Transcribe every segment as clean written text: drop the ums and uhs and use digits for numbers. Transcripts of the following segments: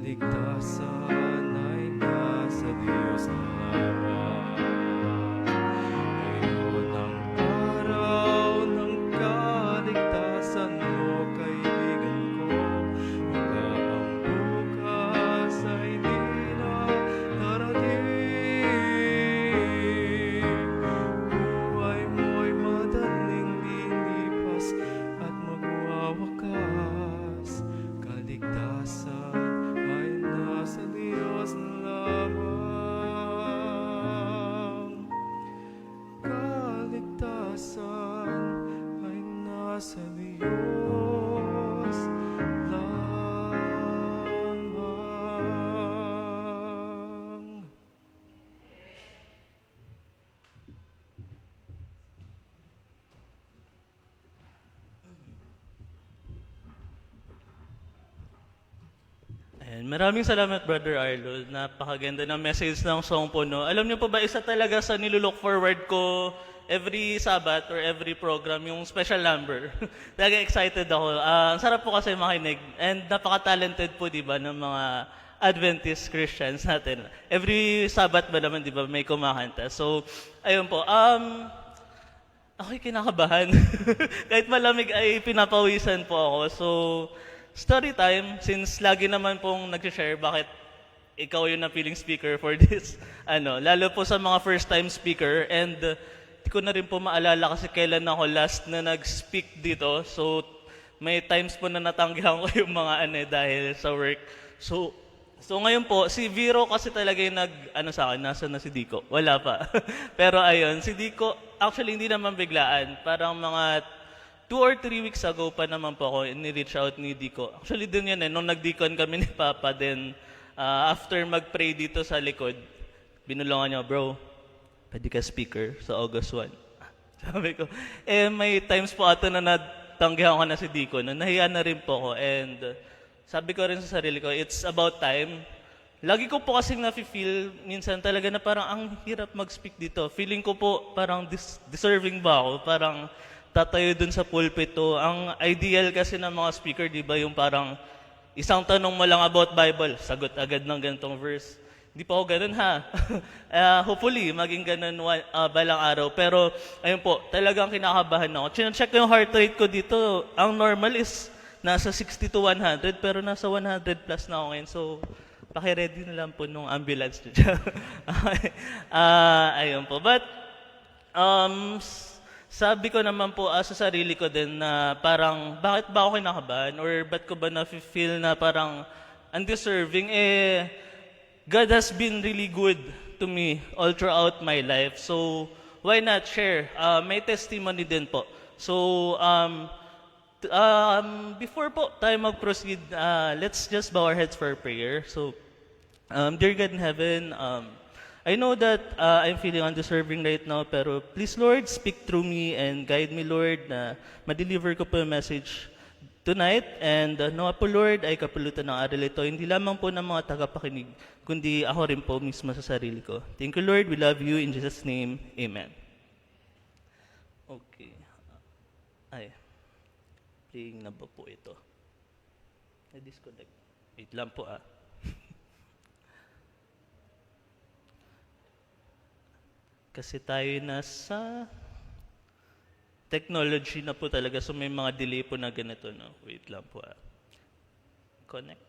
kaligtasan ay nasa Diyos lamang. Ngayon ang araw ng kaligtasan mo, kaibigan ko. Baka ang bukas ay di na darating. Buhay mo'y madaling lilipas at magwawakas. Kaligtasan ay nasa Diyos lamang. Kaligtasan ay nasa Diyos lamang. Ayan, maraming salamat, Brother Arlo. Napakaganda ng message ng song po, no? Alam niyo po ba, isa talaga sa nilulook forward ko every Sabbath or every program, yung special number. Talaga excited ako. Ang sarap po kasi makinig. And napaka-talented po, di ba, ng mga Adventist Christians natin. Every Sabbath ba naman, di ba, may kumakanta. So, ayun po. Ako'y kinakabahan. Kahit malamig ay pinapawisan po ako. So, story time, since lagi naman pong nag-share bakit ikaw yung na-feeling speaker for this, lalo po sa mga first-time speaker, and di ko na rin po maalala kasi kailan ako last na nag-speak dito. So, may times po na natanggihan ko yung mga dahil sa work. So ngayon po, si Vero kasi talaga yung sa akin, nasa na si Dico? Wala pa. Pero ayun, si Dico, actually hindi naman biglaan. Parang mga 2 or 3 weeks ago pa naman po ako, ni-reach out ni Dico. Actually din yun nung nag-deacon kami ni Papa, then after mag-pray dito sa likod, binulungan niya, bro, pwede ka speaker sa August 1. Sabi ko, may times po ato na natanggihan ko na si Dico, nahiya na rin po ako, and sabi ko rin sa sarili ko, it's about time. Lagi ko po kasing nafe-feel minsan talaga na parang ang hirap mag-speak dito. Feeling ko po parang deserving ba ako, parang tatayo dun sa pulpito. Ang ideal kasi ng mga speaker, di ba, yung parang isang tanong mo lang about Bible, sagot agad ng ganitong verse. Hindi pa ako ganun, ha? Hopefully, maging ganun balang araw. Pero, ayun po, talagang kinakabahan ako. Chine-check ko yung heart rate ko dito. Ang normal is nasa 60 to 100, pero nasa 100 plus na ako ngayon. So, paki-ready na lang po nung ambulance. Okay. Ayun po. But, sabi ko naman po sa sarili ko din na parang bakit ba ako kinakabahan or ba't ko ba na-feel na parang undeserving? God has been really good to me all throughout my life. So, why not share? May testimony din po. So, before po tayo mag-proceed, let's just bow our heads for prayer. So, dear God in heaven, I know that I'm feeling undeserving right now, pero please, Lord, speak through me and guide me, Lord, na ma-deliver ko po yung message tonight. And nawa po, Lord, ay kapulutan ng aral ito, hindi lamang po ng mga tagapakinig, kundi ako rin po mismo sa sarili ko. Thank you, Lord. We love you. In Jesus' name, Amen. Okay. Playing na ba po ito? Na-disconnect. Wait lang po, Kasi tayo nasa technology na po talaga, so may mga delay po na ganito, no? Wait lang po, Connect.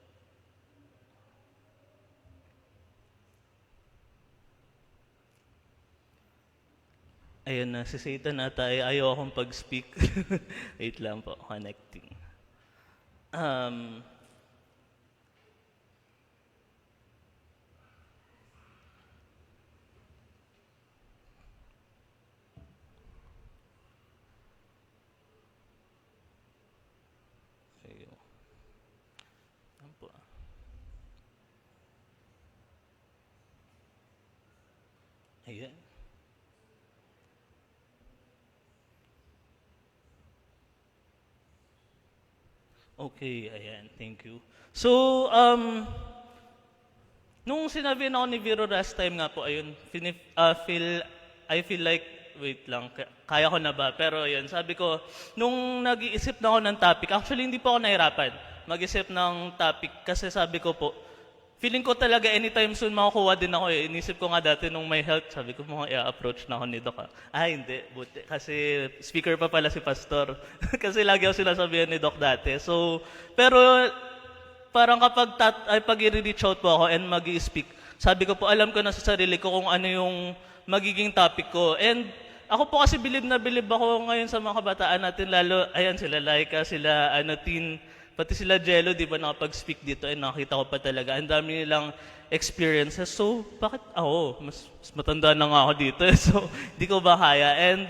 Ayun na, si Satan ata ay ayaw akong pag-speak. Wait lang po, connecting. Ayan. Okay, ayan. Thank you. So, nung sinabi na ako ni Vero last time nga po, ayun, I feel like, wait lang, kaya ko na ba? Pero ayun, sabi ko, nung nag-iisip na ako ng topic, actually hindi po ako nahirapan mag-isip ng topic kasi sabi ko po, feeling ko talaga anytime soon makukuha din ako eh. Inisip ko nga dati nung may health, sabi ko mga i-approach na ako ni Doc. Hindi, buti. Kasi speaker pa pala si Pastor. Kasi lagi ako sinasabihan ni Doc dati. So, pero parang pag i-reach out po ako and mag-i-speak, sabi ko po, alam ko na sa sarili ko kung ano yung magiging topic ko. And ako po kasi bilib na bilib ako ngayon sa mga kabataan natin, lalo, ayan sila Laika, sila Tin, pati sila Jello, di ba nakapag-speak dito, and nakita ko pa talaga, ang dami nilang experiences. So, bakit ako? Mas matanda na nga ako dito, so di ko ba kaya? And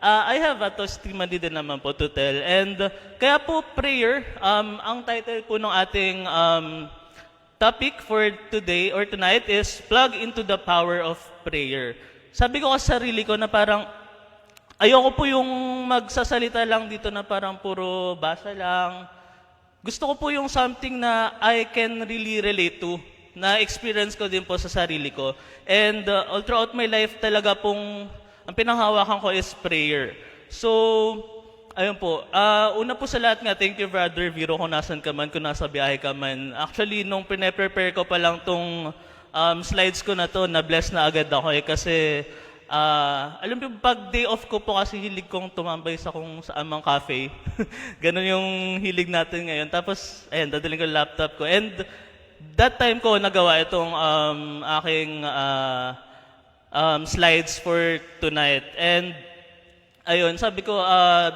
I have a testimony din naman po to tell. And kaya po prayer, ang title po ng ating topic for today or tonight is Plug into the Power of Prayer. Sabi ko sa sarili ko na parang ayoko po yung magsasalita lang dito na parang puro basa lang. Gusto ko po yung something na I can really relate to, na experience ko din po sa sarili ko. And all throughout my life talaga pong, ang pinanghawakan ko is prayer. So, ayun po. Una po sa lahat nga, thank you Brother Viro kung nasan ka man, kung nasa biyahe ka man. Actually, nung pine-prepare ko pa lang tong slides ko na to, na-bless na agad ako kasi alam mo, pag day off ko po kasi hilig kong tumambay sa amang cafe. Ganon yung hilig natin ngayon. Tapos, ayan, dadaling ko yung laptop ko. And that time ko nagawa itong aking slides for tonight. And ayun, sabi ko,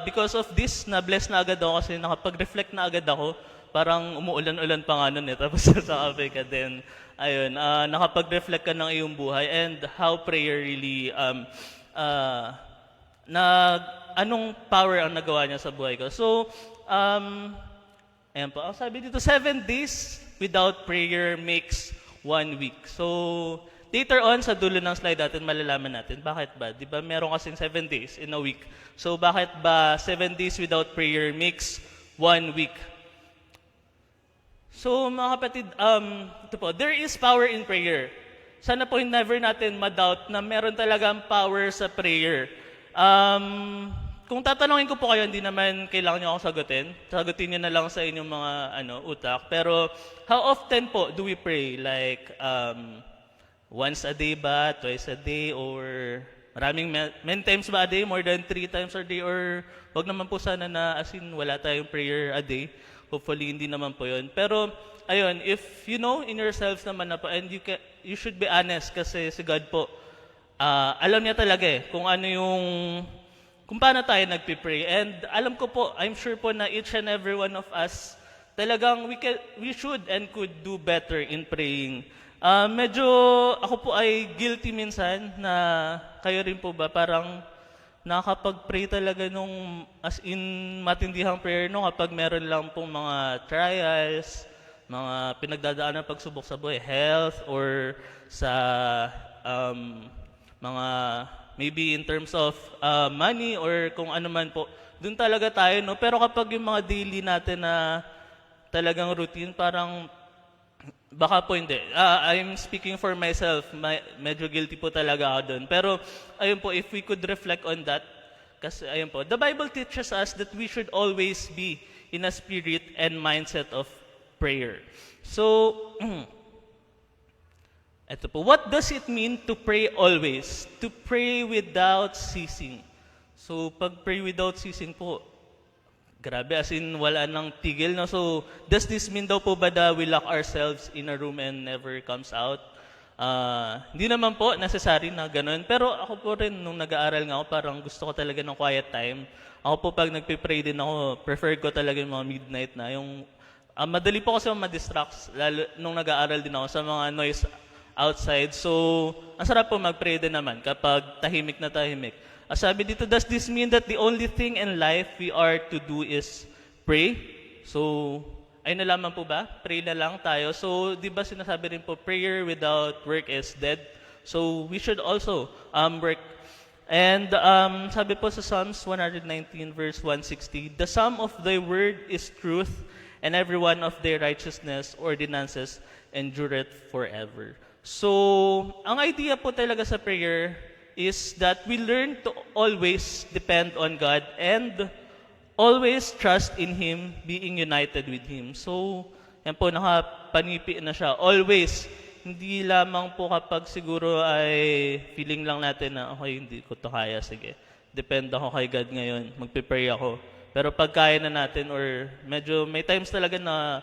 because of this, na-bless na agad ako kasi nakapag-reflect na agad ako. Parang umuulan-ulan pa nga nun eh. Tapos sa cafe ka din. Ayun, nakapag-reflect ka ng iyong buhay and how prayer really, anong power ang nagawa niya sa buhay ko. So, ayan po, ang sabi dito, 7 days without prayer makes 1 week. So, later on, sa dulo ng slide natin, malalaman natin, bakit ba? Di ba meron kasing 7 days in a week. So, bakit ba 7 days without prayer makes 1 week? So mga kapatid, ito po, there is power in prayer. Sana po never natin ma-doubt na meron talagang power sa prayer. Kung tatanungin ko po kayo, hindi naman kailangan nyo akong sagutin. Sagutin nyo na lang sa inyong mga utak. Pero how often po do we pray? Like once a day ba? Twice a day? Or many times ba a day? More than 3 times a day? Or wag naman po sana na as in wala tayong prayer a day. Hopefully, hindi naman po yun. Pero, ayun, if you know in yourselves naman na po, and you should be honest kasi si God po, alam niya talaga kung ano kung paano tayo nagpipray. And alam ko po, I'm sure po na each and every one of us, talagang we should and could do better in praying. Medyo, ako po ay guilty minsan na kayo rin po ba, parang nakakapag-pray talaga nung as in matindihang prayer no kapag meron lang pong mga trials, mga pinagdadaanan pagsubok sa buhay, health or sa mga maybe in terms of money or kung ano man po. Doon talaga tayo no. Pero kapag yung mga daily natin na talagang routine, parang baka po hindi. I'm speaking for myself. Medyo guilty po talaga ako doon. Pero ayun po, if we could reflect on that, kasi ayun po, the Bible teaches us that we should always be in a spirit and mindset of prayer. So, eto po, what does it mean to pray always? To pray without ceasing. So, pag pray without ceasing po, grabe, as in wala nang tigil. No? So, does this mean daw po ba that we lock ourselves in a room and never comes out? Hindi naman po necessary na ganun. Pero ako po rin, nung nag-aaral nga ako, parang gusto ko talaga ng quiet time. Ako po pag nagpipray din ako, prefer ko talaga yung mga midnight na. Yung, madali po kasi ma-distract, lalo nung nag-aaral din ako sa mga noise outside. So, ang sarap po mag-pray din naman kapag tahimik na tahimik. Sabi dito, does this mean that the only thing in life we are to do is pray? So, ay na lamang po ba? Pray na lang tayo. So, di ba sinasabi rin po, prayer without work is dead? So, we should also work. And sabi po sa Psalms 119 verse 160, the sum of thy word is truth, and every one of their righteousness ordinances endureth forever. So, ang idea po talaga sa prayer is that we learn to always depend on God and always trust in Him, being united with Him. So, Yan po, nakapanipi na siya. Always, hindi lamang po kapag siguro ay feeling lang natin na, okay, hindi ko to kaya, sige. Depend ako kay God ngayon, magpe-pray ako. Pero pag kaya na natin or medyo may times talaga na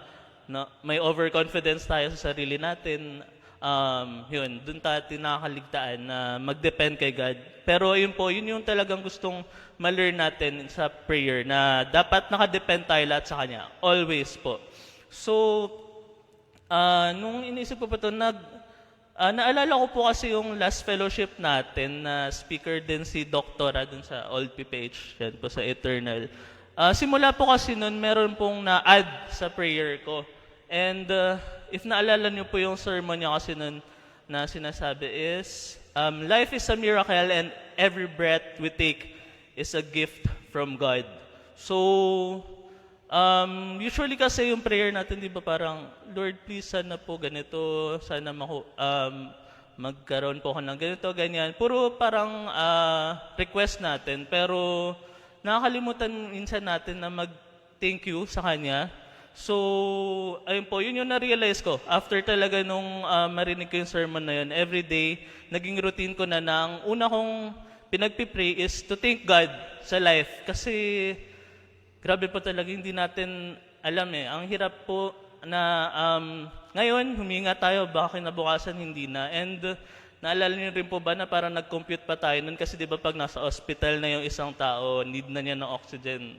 may overconfidence tayo sa sarili natin, yun, dun tayo tinakaligtaan na mag-depend kay God. Pero yun po, yun yung talagang gustong ma-learn natin sa prayer na dapat nakadepend tayo lahat sa Kanya. Always po. So, nung inisip ko po ito, naalala ko po kasi yung last fellowship natin na speaker din si Doktora dun sa Old PPH, yan po sa Eternal. Simula po kasi nun, meron pong na-add sa prayer ko. And if naalala niyo po yung sermon niya kasi nun na sinasabi is, life is a miracle and every breath we take is a gift from God. So, usually kasi yung prayer natin, di ba parang, Lord, please, sana po ganito, sana magkaroon po ako ng ganito, ganyan. Puro parang request natin, pero nakakalimutan minsan natin na mag-thank you sa Kanya. So, ayun po, yun yung na-realize ko. After talaga nung marinig ko yung sermon na yun, every day, naging routine ko na ang una kong pinagpipray is to thank God sa life. Kasi, grabe po talaga, hindi natin alam eh. Ang hirap po na ngayon, huminga tayo, baka kinabukasan hindi na. And naalala niyo rin po ba na parang nag-compute pa tayo nun? Kasi di ba pag nasa hospital na yung isang tao, need na niya ng oxygen.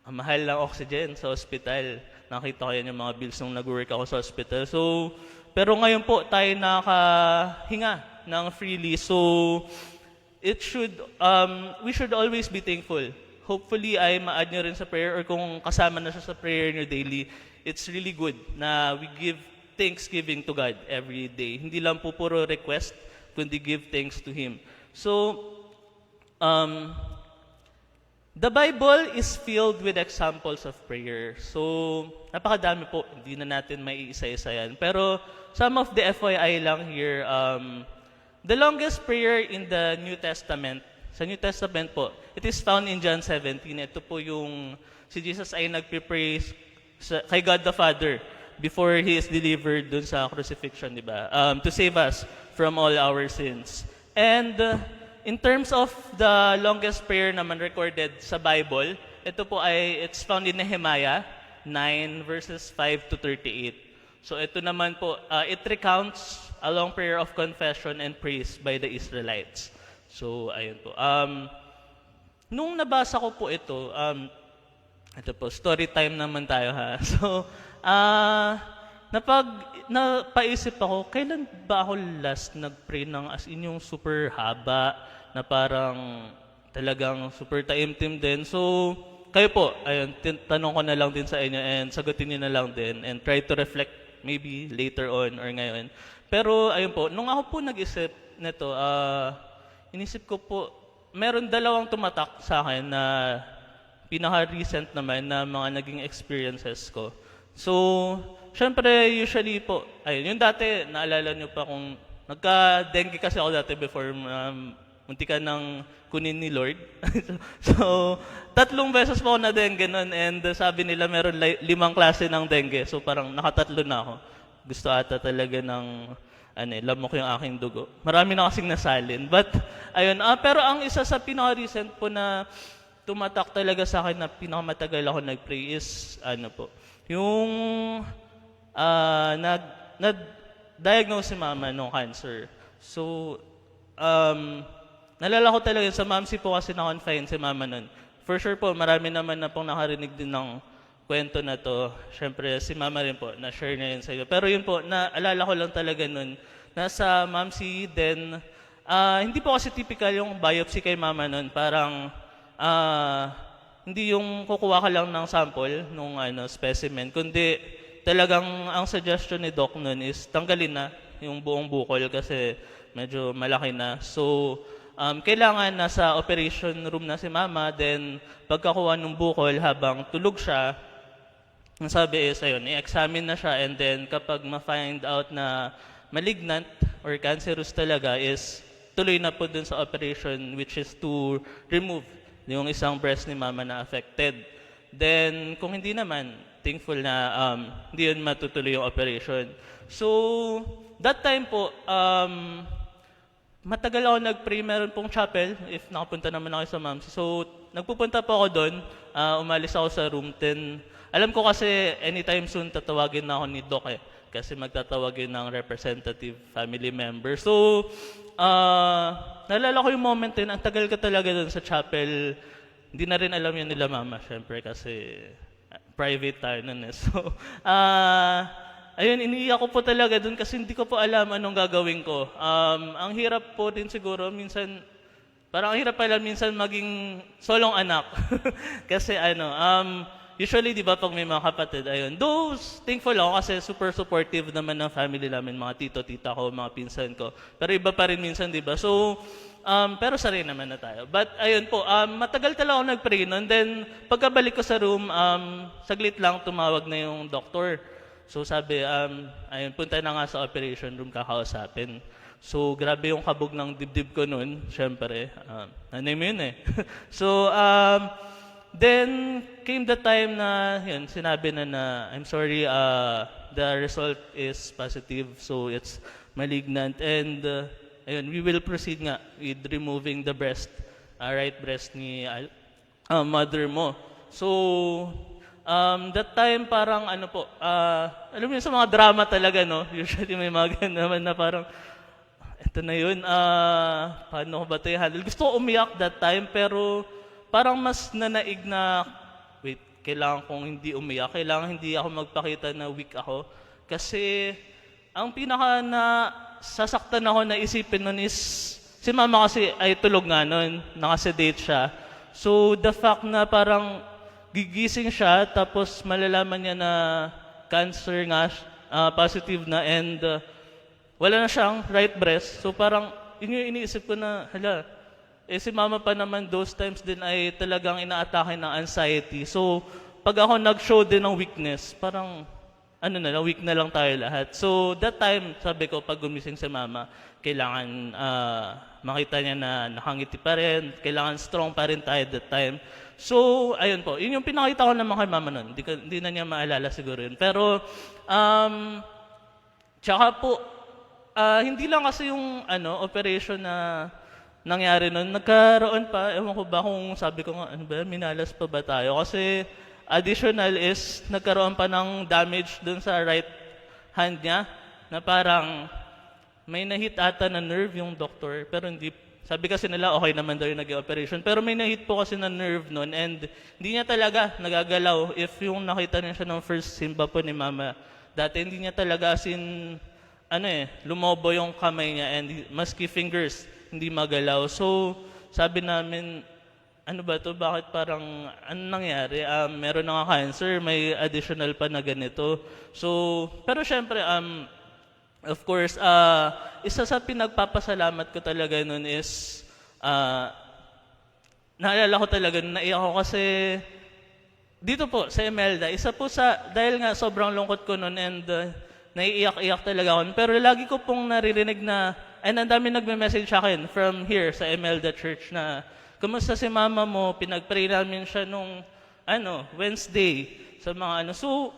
Ang mahal ng oxygen sa hospital. Nakita ko yan yung mga bills nung nag-work ako sa hospital. So, pero ngayon po tayo nakahinga ng freely. So, we should always be thankful. Hopefully ay ma-add nyo rin sa prayer or kung kasama na siya sa prayer nyo daily, it's really good na we give thanksgiving to God every day. Hindi lang po puro request, kundi give thanks to Him. So, the Bible is filled with examples of prayer. So, napakadami po. Hindi na natin may isa-isa yan. Pero, some of the FYI lang here. The longest prayer in the New Testament, sa New Testament po, it is found in John 17. Ito po yung si Jesus ay nagpipray kay God the Father before He is delivered dun sa crucifixion, di ba? To save us from all our sins. And in terms of the longest prayer naman recorded sa Bible, ito po it's found in Nehemiah 9 verses 5 to 38. So ito naman po, it recounts a long prayer of confession and praise by the Israelites. So ayun po. Nung nabasa ko po ito po, story time naman tayo ha. So, napaisip ako, kailan ba ako last nag-pray ng as in yung super haba na parang talagang super taimtim din. So, kayo po, ayun, tanong ko na lang din sa inyo and sagutin niyo na lang din and try to reflect maybe later on or ngayon. Pero ayun po, nung ako po nag-isip nito, inisip ko po, meron dalawang tumatak sa akin na pinaka-recent naman na mga naging experiences ko. So, syempre, usually po, ayun, yung dati, naalala nyo pa kung nagka-dengue kasi ako dati before munti ka nang kunin ni Lord. So, 3 beses po ako na dengue nun and sabi nila meron 5 klase ng dengue. So, parang nakatatlo na ako. Gusto ata talaga ng lamok yung aking dugo. Marami na kasing nasalin. But, ayun, pero ang isa sa pinaka-recent po na tumatak talaga sa akin na pinakamatagal ako nag-pray is, yung nag-diagnose si mama ng cancer. So, nalala ko talaga, sa mamsi po kasi na-confine si mama nun. For sure po, marami naman na pong nakarinig din ng kwento na to. Siyempre, si mama rin po, na-share niya yun sa iyo. Pero yun po, naalala ko lang talaga nun, nasa mamsi, then, hindi po kasi typical yung biopsy kay mama nun. Parang, hindi yung kukuha ka lang ng sample nung specimen, kundi talagang ang suggestion ni Doc nun is tanggalin na yung buong bukol kasi medyo malaki na. So, kailangan nasa operation room na si mama, then pagkakuha ng bukol habang tulog siya, ang sabi is, ayun, i-examine na siya and then kapag ma-find out na malignant or cancerous talaga is tuloy na po dun sa operation which is to remove yung isang breast ni mama na affected. Then, kung hindi naman, thankful na hindi yun matutuloy yung operation. So, that time po, matagal ako nag-pray, meron pong chapel, if nakapunta naman ako sa MAMC. So, nagpupunta po ako doon, umalis ako sa room 10. Alam ko kasi anytime soon tatawagin na ako ni Doc kasi magtatawagin ng representative family member. So, naalala ko yung moment din, ang tagal ka talaga doon sa chapel. Hindi na rin alam yun nila mama, syempre, kasi private tayo nun eh. So, ayun, iniiyak ko po talaga dun kasi hindi ko po alam anong gagawin ko. Ang hirap po din siguro, minsan, parang ang hirap pala minsan maging solong anak. Kasi usually, di ba, pag may mga kapatid, ayun, those, thankful ako kasi super supportive naman ng family namin, mga tito, tita ko, mga pinsan ko. Pero iba pa rin minsan, di ba? So, pero sarili naman na tayo. But ayun po, matagal talaga ako nag-pray nun. Then, pagkabalik ko sa room, saglit lang tumawag na yung doktor. So sabi, ayun, punta na nga sa operation room kakausapin. So grabe yung kabog ng dibdib ko noon, syempre. Nanay mo yun eh. So then came the time na yun, sinabi na I'm sorry, the result is positive, so it's malignant. And ayun, we will proceed nga with removing the breast, right breast ni mother mo. So that time parang alam mo yun, sa mga drama talaga, no? Usually may mga ganun naman na parang, eto na yun, paano ko ba ito i-handle? Gusto ko umiyak that time, pero parang mas nanaig na, wait, kailangan kong hindi umiyak, kailangan hindi ako magpakita na weak ako. Kasi, ang pinaka na sasaktan ako na isipin nun is, si mama kasi ay tulog nga nun, nakasedate siya. So, the fact na parang, gigising siya, tapos malalaman niya na cancer nga, positive na, and wala na siyang right breast. So parang, yun yung iniisip ko na, hala, si mama pa naman those times din ay talagang inaatake ng anxiety. So, pag ako nag-show din ng weakness, parang, weak na lang tayo lahat. So, that time, sabi ko, pag gumising si mama, kailangan makita niya na nakangiti pa rin, kailangan strong pa rin tayo that time. So, ayun po. Yun yung pinakita ko naman kay mama nun. Hindi na niya maalala siguro yun. Pero, tsaka po, hindi lang kasi yung operation na nangyari nun. Nagkaroon pa, ewan ko ba kung sabi ko nga, minalas pa ba tayo? Kasi, additional is, nagkaroon pa ng damage dun sa right hand niya, na parang, may nahit ata na nerve yung doctor, pero hindi. Sabi kasi nila, okay naman daw yung naging operation. Pero may nahit po kasi na nerve nun, and hindi niya talaga nagagalaw. If yung nakita niya siya ng first simba po ni mama, dati hindi niya talaga lumobo yung kamay niya, and maski fingers, hindi magalaw. So, sabi namin, ano ba to? Bakit parang, ano nangyari? Meron na nga cancer, may additional pa na ganito. So, pero syempre, of course, isa sa pinagpapasalamat ko talaga nun is, naalala ko talaga, naiyak ako kasi, dito po, sa Imelda, isa po dahil nga sobrang lungkot ko nun and naiiyak-iyak talaga ako. Pero lagi ko pong naririnig na, and ang dami nagme-message sa akin from here sa Imelda Church na, kumusta si mama mo, pinag-pray namin siya nung, Wednesday, sa mga So,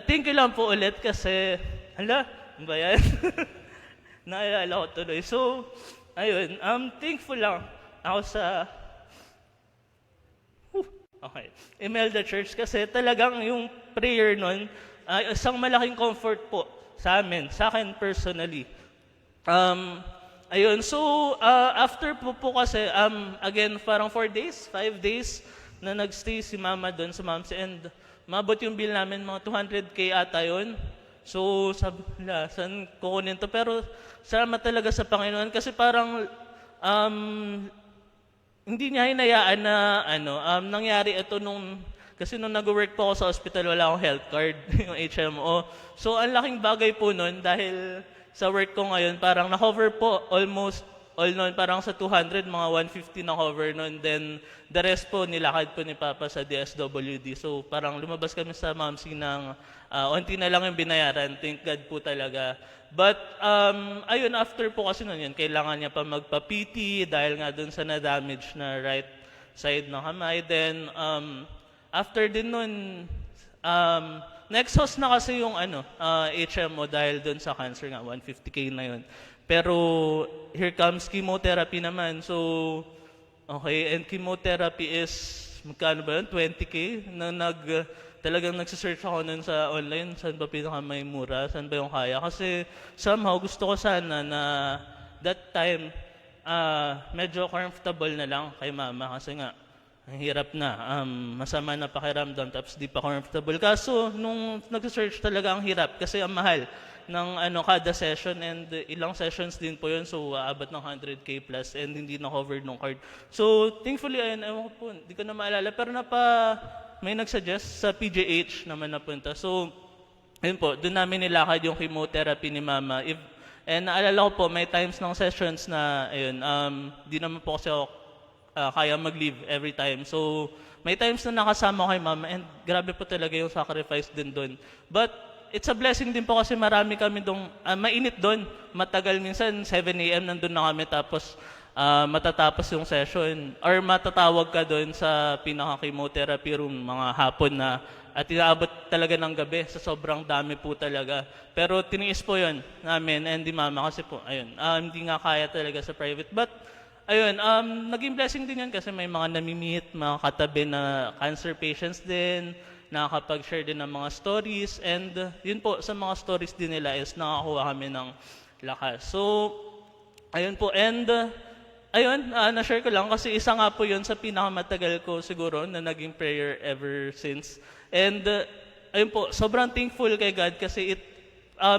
thank you lang po ulit kasi, ano ba yan? Naalala ko tuloy. So, ayun, thankful lang ako sa Imelda Church kasi talagang yung prayer nun, isang malaking comfort po sa akin personally. Ayun, so after po kasi, again, parang 4 days, 5 days na nagstay si mama doon sa MAMC and mabot yung bill namin, mga 200K ata yun. So, sabi nila, saan kukunin to? Pero, salamat talaga sa Panginoon kasi parang, hindi niya hinayaan na, nangyari ito kasi nung nag-work po ako sa hospital, wala akong health card, yung HMO. So, ang laking bagay po nun dahil sa work ko ngayon, parang na-cover po almost all noon, parang sa 200, mga 150 na cover noon. Then, the rest po, nilakad po ni Papa sa DSWD. So, parang lumabas kami sa MAMC ng onti na lang yung binayaran. Thank God po talaga. But, ayun, after po kasi noon yun, kailangan niya pa magpa-PT dahil nga dun sa na-damage na right side ng kamay. Then, after din noon, Next host na kasi yung HMO dahil doon sa cancer nga, 150K na yun. Pero here comes chemotherapy naman. So, okay, and chemotherapy is, magkano ba yun? 20K? Talagang nagsisearch ako nun sa online, saan ba pinaka may mura, saan ba yung kaya. Kasi somehow gusto ko sana na that time, medyo comfortable na lang kay mama kasi nga, ang hirap na, masama na pakiramdam tapos di pa comfortable. Kaso nung nagsisearch talaga ang hirap kasi ang mahal ng kada session and ilang sessions din po yun, so aabot ng 100K plus and hindi na covered ng card. So thankfully, ayun, ewan ko po, hindi ko na maalala, pero may nagsuggest sa PGH naman napunta. So, ayun po, doon namin nilakad yung chemotherapy ni mama. And naalala ko po, may times ng sessions na, ayun, di naman po kasi ako kaya mag-leave every time. So, may times na nakasama ko kay mama and grabe po talaga yung sacrifice din doon. But, it's a blessing din po kasi marami kami doon, mainit doon. Matagal minsan, 7 a.m. nandun na kami tapos matatapos yung session or matatawag ka doon sa pinaka-chemotherapy room mga hapon na at inaabot talaga ng gabi sa sobrang dami po talaga. Pero tiniis po yun namin and di mama kasi po, ayun, hindi nga kaya talaga sa private. But, ayun, naging blessing din yan kasi may mga nami-meet, mga katabi na cancer patients din, nakakapag-share din ng mga stories and yun po, sa mga stories din nila is nakakuha kami ng lakas. So, ayun po, and ayun, na-share ko lang kasi isa nga po yun sa pinakamatagal ko siguro na naging prayer ever since. And ayun po, sobrang thankful kay God kasi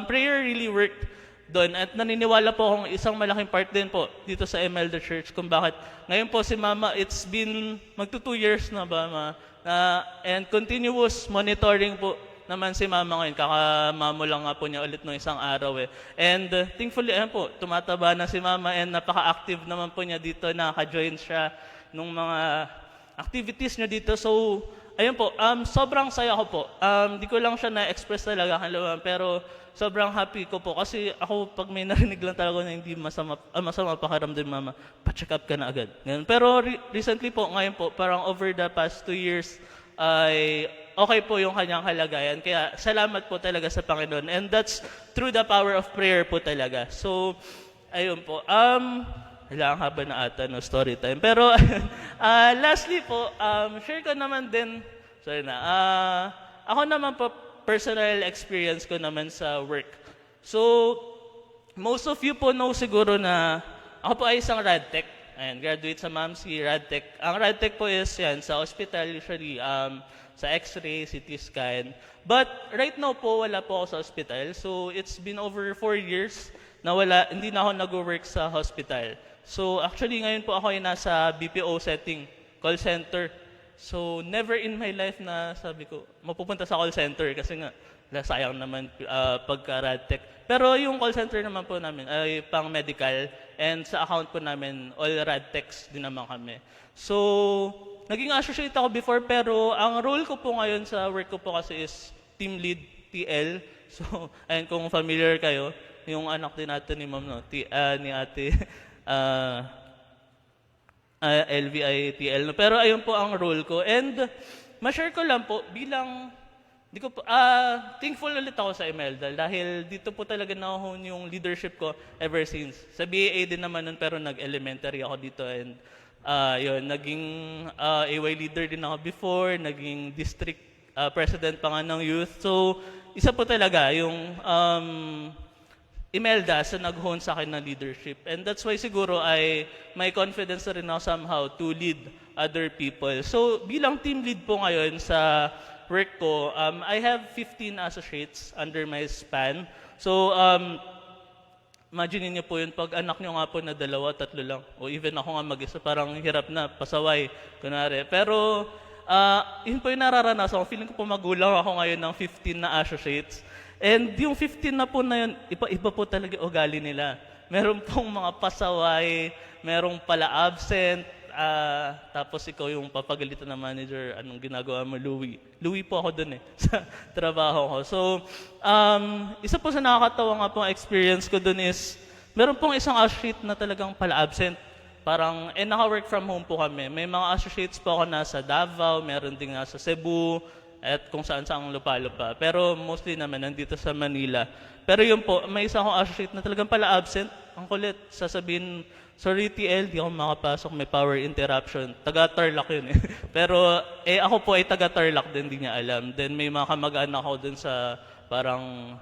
prayer really worked doon. At naniniwala po akong isang malaking part din po dito sa Emelda Church kung bakit. Ngayon po si Mama, it's been magto 2 years na ba, Ma? And continuous monitoring po naman si Mama ngayon. Kakamamo lang nga po niya ulit nung isang araw eh. And thankfully, ayan po, tumataba na si Mama and napaka-active naman po niya dito. Nakaka-join siya nung mga activities niya dito. So, ayun po, sobrang saya ko po. Di ko lang siya na-express talaga kay Mama, pero sobrang happy ko po. Kasi ako, pag may narinig lang talaga na hindi masama pakiramdam Mama, pa-check up ka na agad. Ganun. Pero recently po, ngayon po, parang over the past 2 years, ay okay po yung kanyang kalagayan. Kaya salamat po talaga sa Panginoon. And that's through the power of prayer po talaga. So, ayun po. Kailangan haba na ata no story time. Pero, lastly po, share ko naman din, ako naman po, personal experience ko naman sa work. So, most of you po know siguro na ako po ay isang RadTech. Ayan, graduate sa MAMC, RadTech. Ang RadTech po is yan, sa hospital usually, sa X-ray, CT scan. But right now po, wala po ako sa hospital. So it's been over 4 years na hindi na ako nag-work sa hospital. So actually ngayon po ako ay nasa BPO setting, call center. So never in my life na sabi ko, mapupunta sa call center kasi nga, sayang naman pagka RadTech. Pero yung call center naman po namin ay pang medical and sa account po namin all RadTechs din naman kami. So, naging associate ako before pero ang role ko po ngayon sa work ko po kasi is team lead, TL. So, ayun kung familiar kayo, yung anak din natin ni Ma'am, no? Ni Ate LVI TL. No? Pero ayun po ang role ko and ma-share ko lang po bilang thankful ulit ako sa Emelda dahil dito po talaga na-hone yung leadership ko ever since. Sa BAA din naman nun pero nag-elementary ako dito and yun, naging AY leader din ako before, naging district president pa nga ng youth. So, isa po talaga yung Imelda sa nag-hone sa akin ng leadership. And that's why siguro ay may confidence na rin ako somehow to lead other people. So, bilang team lead po ngayon sa work ko, I have 15 associates under my span. So, imagine niyo po yun, pag anak niyo nga po na 2, 3 lang, o even ako nga mag-isa, parang hirap na, pasaway, kunwari. Pero, yun po yung nararanasan ko. Feeling ko po magulang ako ngayon ng 15 na associates. And yung 15 na po na yun, iba po talaga ugali nila. Meron pong mga pasaway, merong pala absent, tapos ikaw yung papagalitan ng manager, anong ginagawa mo, Louie? Louie po ako dun sa trabaho ko. So, isa po sa nakakatawa nga pong experience ko dun is, meron pong isang associate na talagang pala absent. Parang, naka-work from home po kami. May mga associates po ako nasa Davao, meron din nasa Cebu, at kung saan-saan lupa-lupa. Pero mostly naman nandito sa Manila. Pero yun po, may isa akong associate na talagang pala absent. Ang kulit, sasabihin, sorry TL, di ako makapasok, may power interruption. Taga-Tarlac yun eh. Pero ako po ay taga-Tarlac din, di niya alam. Then may mga kamag-anak ako dun sa parang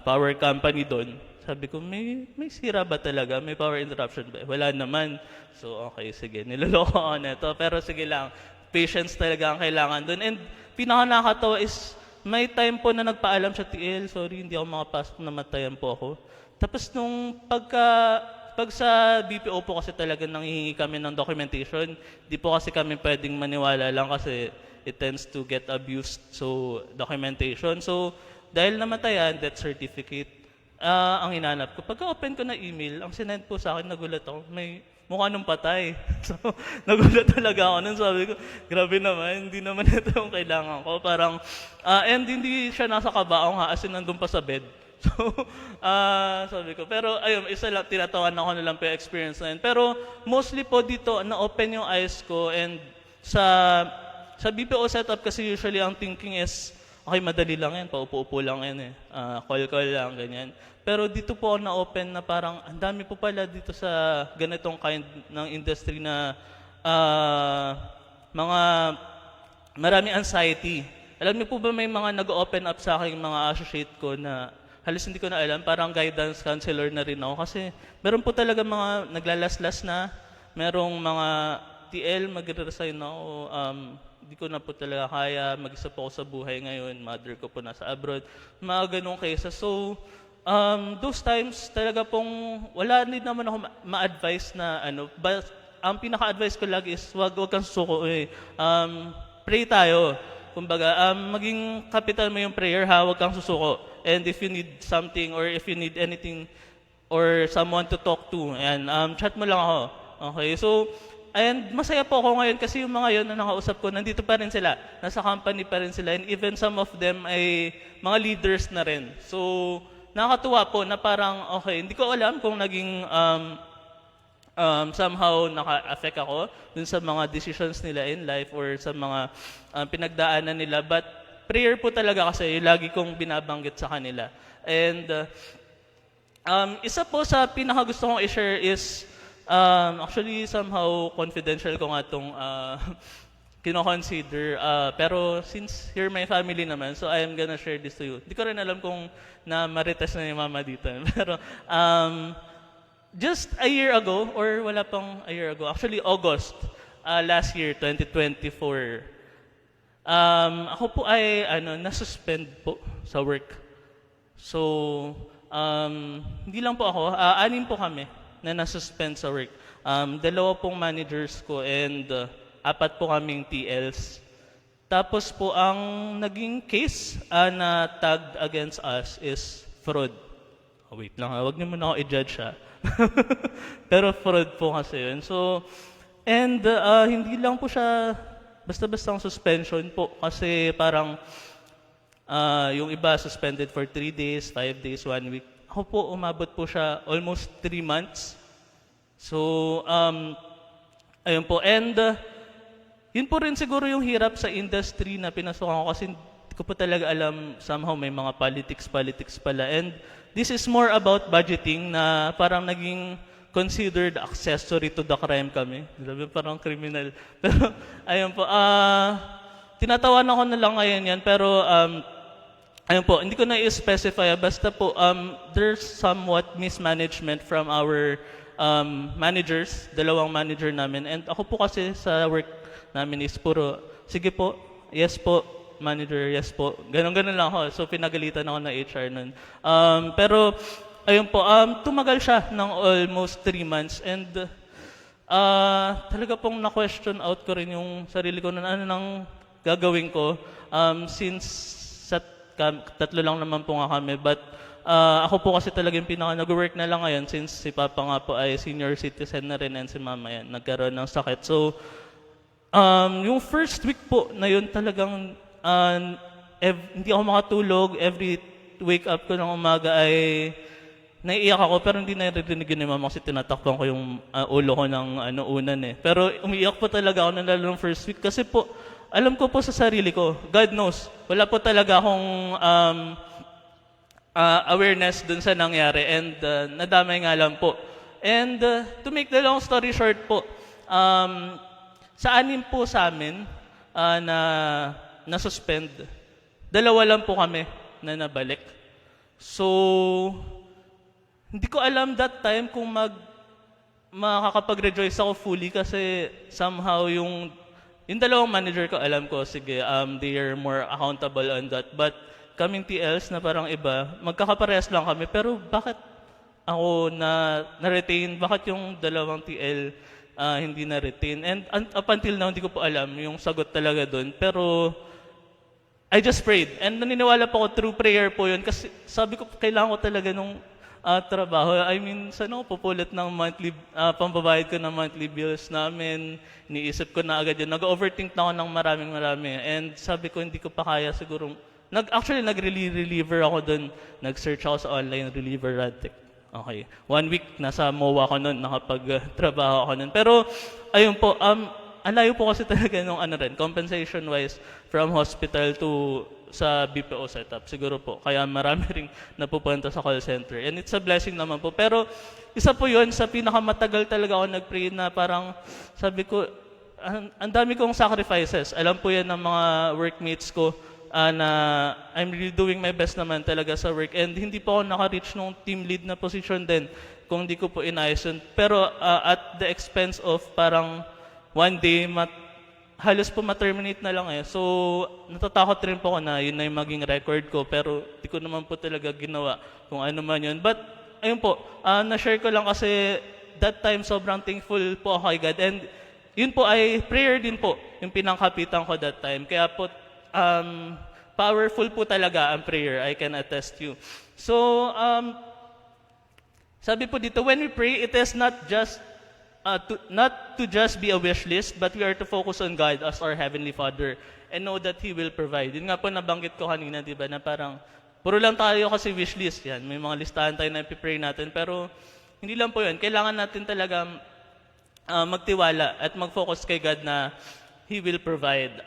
power company doon. Sabi ko, may sira ba talaga? May power interruption ba? Wala naman. So okay, sige, niloloko ako nito. Pero sige lang, patience talaga ang kailangan doon. And pinaka-nakakatawa is, may time po na nagpaalam sa TL, sorry, hindi ako makapasok, namatayan po ako. Tapos nung pag sa BPO po kasi talaga nanghihingi kami ng documentation, di po kasi kami pwedeng maniwala lang kasi it tends to get abused. So, documentation. So, dahil namatayan, death certificate, ang hinanap ko. Pagka-open ko na email, ang sinend po sa akin, nagulat ako, may mukha nung patay. So, nagulat talaga ako nun. Sabi ko, grabe naman, hindi naman ito yung kailangan ko. Parang, and hindi siya nasa kabaong ha, as in nandun pa sa bed. So, sabi ko, pero ayun, isa lang, tinatawan ako na lang po yung experience na yun. Pero mostly po dito, na-open yung eyes ko and sa BPO setup kasi usually ang thinking is, okay, madali lang yan, paupo-upo lang yan eh, call-call lang, ganyan. Pero dito po ako na-open na parang, ang dami po pala dito sa ganitong kind ng industry na maraming anxiety. Alam niyo po ba may mga nag-open up sa akin mga associate ko na halos hindi ko na alam, parang guidance counselor na rin ako kasi meron po talaga mga naglalaslas na, merong mga TL, magre-resign ako, hindi ko na po talaga kaya, mag-isa po ako sa buhay ngayon, mother ko po nasa abroad, mga ganong cases. So, those times talaga pong wala din naman ako ma-advise na ano, but ang pinaka-advise ko lagi is wag kang susuko eh. Pray tayo. Kumbaga, maging kapital mo yung prayer ha, wag kang susuko. And if you need something or if you need anything or someone to talk to, ayan, chat mo lang ako. Okay, so, and masaya po ako ngayon kasi yung mga yun na nakausap ko, nandito pa rin sila, nasa company pa rin sila, and even some of them ay mga leaders na rin. So, nakakatuwa po na parang, okay, hindi ko alam kung naging somehow naka-affect ako dun sa mga decisions nila in life or sa mga pinagdaanan nila. But prayer po talaga kasi lagi kong binabanggit sa kanila. And isa po sa pinakagusto kong i-share is, actually somehow confidential ko nga itong kino-consider. Pero since you're my family naman, so I am gonna share this to you. Hindi ko rin alam kung na-marites na ni Mama dito. Pero just a year ago, or wala pang a year ago, actually August last year, 2024, ako po ay na-suspend po sa work. So, hindi lang po ako, 6 po kami na na-suspend sa work. 2 pong managers ko and 4 po kaming TLs. Tapos po, ang naging case na tagged against us is fraud. Oh, wait lang, wag niyo muna ako i-judge ha. Pero fraud po kasi yun. So, and hindi lang po siya basta-basta ang suspension po kasi parang yung iba suspended for 3 days, 5 days, 1 week. Ako po, umabot po siya almost 3 months. So, ayun po. And yun po rin siguro yung hirap sa industry na pinasukan ko kasi hindi ko po talaga alam, somehow may mga politics pala. And this is more about budgeting na parang naging considered accessory to the crime kami. Grabe, parang criminal. Pero ayun po, tinatawan ako na lang ngayon yan. Pero ayun po, hindi ko na i-specify. Basta po, there's somewhat mismanagement from our managers, 2 manager namin. And ako po kasi sa work namin is puro, sige po, yes po, manager, yes po. Ganon-ganon lang ako. So, pinagalitan ako ng HR nun. Pero, ayun po, tumagal siya ng almost 3 months. And, talaga pong na-question out ko rin yung sarili ko na ano nang gagawin ko. Since sa 3 lang naman po nga kami. But, ako po kasi talaga yung nag-work na lang ngayon since si Papa nga po ay senior citizen na rin and si Mama yan, nagkaroon ng sakit. So, yung first week po na yun talagang hindi ako makatulog. Every wake up ko ng umaga ay naiiyak ako pero hindi naririnig yun ni Mama kasi tinatakpan ko yung ulo ko ng unan eh. Pero umiiyak po talaga ako lalo ng first week kasi po alam ko po sa sarili ko, God knows, wala po talaga akong awareness dun sa nangyari and nadamay nga lang po. And to make the long story short po, sa anim po sa amin na na-suspend, dalawa lang po kami na nabalik. So, hindi ko alam that time kung makakapag-rejoice ako fully kasi somehow yung dalawang manager ko, alam ko, sige, they are more accountable on that. But kaming TLs na parang iba, magkakaparehas lang kami. Pero bakit ako na-retain? Bakit yung dalawang TL hindi na-retain? And up until now, hindi ko po alam yung sagot talaga doon. Pero I just prayed. And naniniwala po ako through prayer po yun. Kasi sabi ko, kailangan ko talaga nung trabaho. I mean, saan ako pupulit ng monthly, pambabayad ko ng monthly bills namin. Niisip ko na agad yun. Nag-overthink na ako ng marami. And sabi ko, hindi ko pa kaya siguro. Actually, nag-reliever ako doon. Nag-search ako sa online, reliever Radtech. Okay. 1 week, nasa MOA ako noon, nakapag-trabaho ako noon. Pero, ayun po, ang layo po kasi talaga nung compensation-wise, from hospital to sa BPO setup, siguro po. Kaya marami ring napupunta sa call center. And it's a blessing naman po. Pero isa po yun, sa pinakamatagal talaga ako nag-pray na parang sabi ko, ang dami kong sacrifices. Alam po yan ng mga workmates ko na I'm really doing my best naman talaga sa work. And hindi po ako naka-reach nung team lead na position din kung hindi ko po inayos yun. Pero at the expense of parang one day, halos po ma-terminate na lang eh. So, natatakot rin po ako na yun na yung maging record ko. Pero di ko naman po talaga ginawa kung ano man yun. But, ayun po, na-share ko lang kasi that time sobrang thankful po ako kay God. And yun po ay prayer din po yung pinangkapitan ko that time. Kaya po, powerful po talaga ang prayer. I can attest you. So, sabi po dito, when we pray, it is not not to just be a wish list, but we are to focus on God as our Heavenly Father and know that He will provide. Yun nga po nabanggit ko kanina, di ba, na parang puro lang tayo kasi wish list yan. May mga listahan tayo na ipipray natin, pero hindi lang po yun. Kailangan natin talaga magtiwala at mag-focus kay God na He will provide.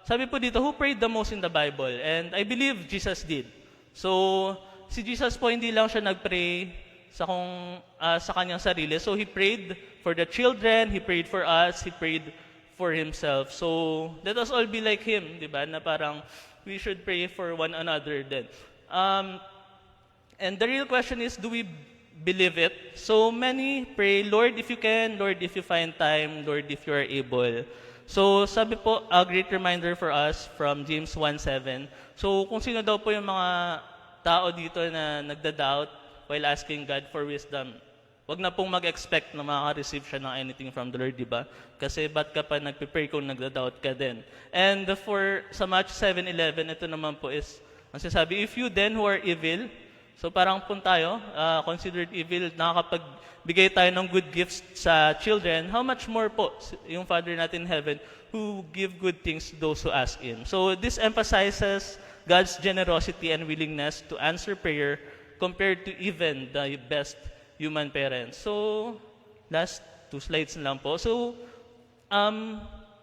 Sabi po dito, who prayed the most in the Bible? And I believe Jesus did. So, si Jesus po hindi lang siya nag-pray sa kanyang sarili. So he prayed for the children, he prayed for us, he prayed for himself. So let us all be like him, di ba? Na parang we should pray for one another then. And the real question is, do we believe it? So many pray, Lord, if you can, Lord, if you find time, Lord, if you are able. So sabi po, a great reminder for us from James 1:7. So kung sino daw po yung mga tao dito na nagda-doubt, while asking God for wisdom, wag na pong mag-expect na makaka-receive siya ng anything from the Lord, di ba? Kasi ba't ka pa nagpe-pray kung nagda-doubt ka din? And sa Matthew 7:11, ito naman po is, ang sinasabi, if you then who are evil, so parang po tayo, considered evil, nakakapagbigay tayo ng good gifts sa children, how much more po yung Father natin in heaven who give good things to those who ask Him. So this emphasizes God's generosity and willingness to answer prayer compared to even the best human parents. So, last 2 slides na lang po. So,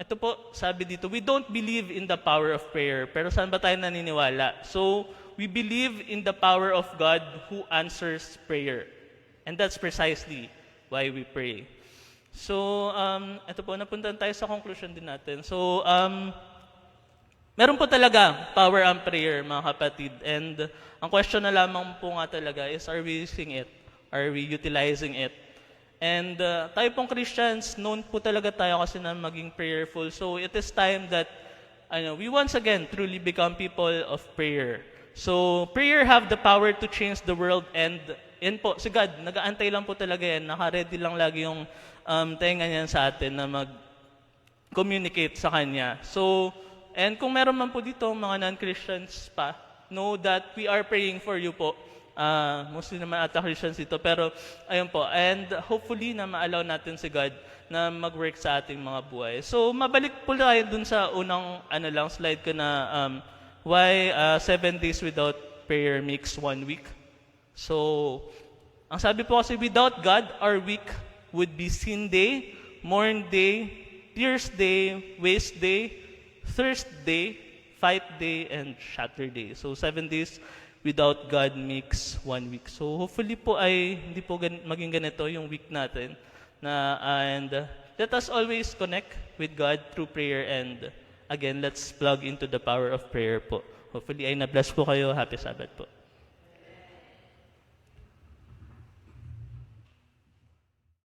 ito po, sabi dito, we don't believe in the power of prayer. Pero saan ba tayo naniniwala? So, we believe in the power of God who answers prayer. And that's precisely why we pray. So, ito po, napuntan tayo sa conclusion din natin. So, meron po talaga power ang prayer, mga kapatid. And ang question na lamang po nga talaga is, are we using it? Are we utilizing it? And tayo pong Christians, known po talaga tayo kasi na maging prayerful. So it is time that we once again truly become people of prayer. So prayer have the power to change the world. And yan po, si God, nag-aantay lang po talaga yan. Naka-ready lang lagi yung tenga niyan sa atin na mag-communicate sa Kanya. So, and kung meron man po dito mga non-Christians pa, know that we are praying for you po. Mostly naman ata Christians dito. Pero, ayun po. And hopefully na ma-allow natin si God na mag-work sa ating mga buhay. So, mabalik po tayo dun sa unang slide ko na why 7 days without prayer makes 1 week. So, ang sabi po kasi, without God, our week would be sin day, mourn day, tears day, waste day, Thursday, Fight Day, and Saturday. So 7 days without God makes 1 week. So hopefully po ay hindi po maging ganito yung week natin. And let us always connect with God through prayer, and again, let's plug into the power of prayer po. Hopefully ay na-bless po kayo. Happy Sabbath po.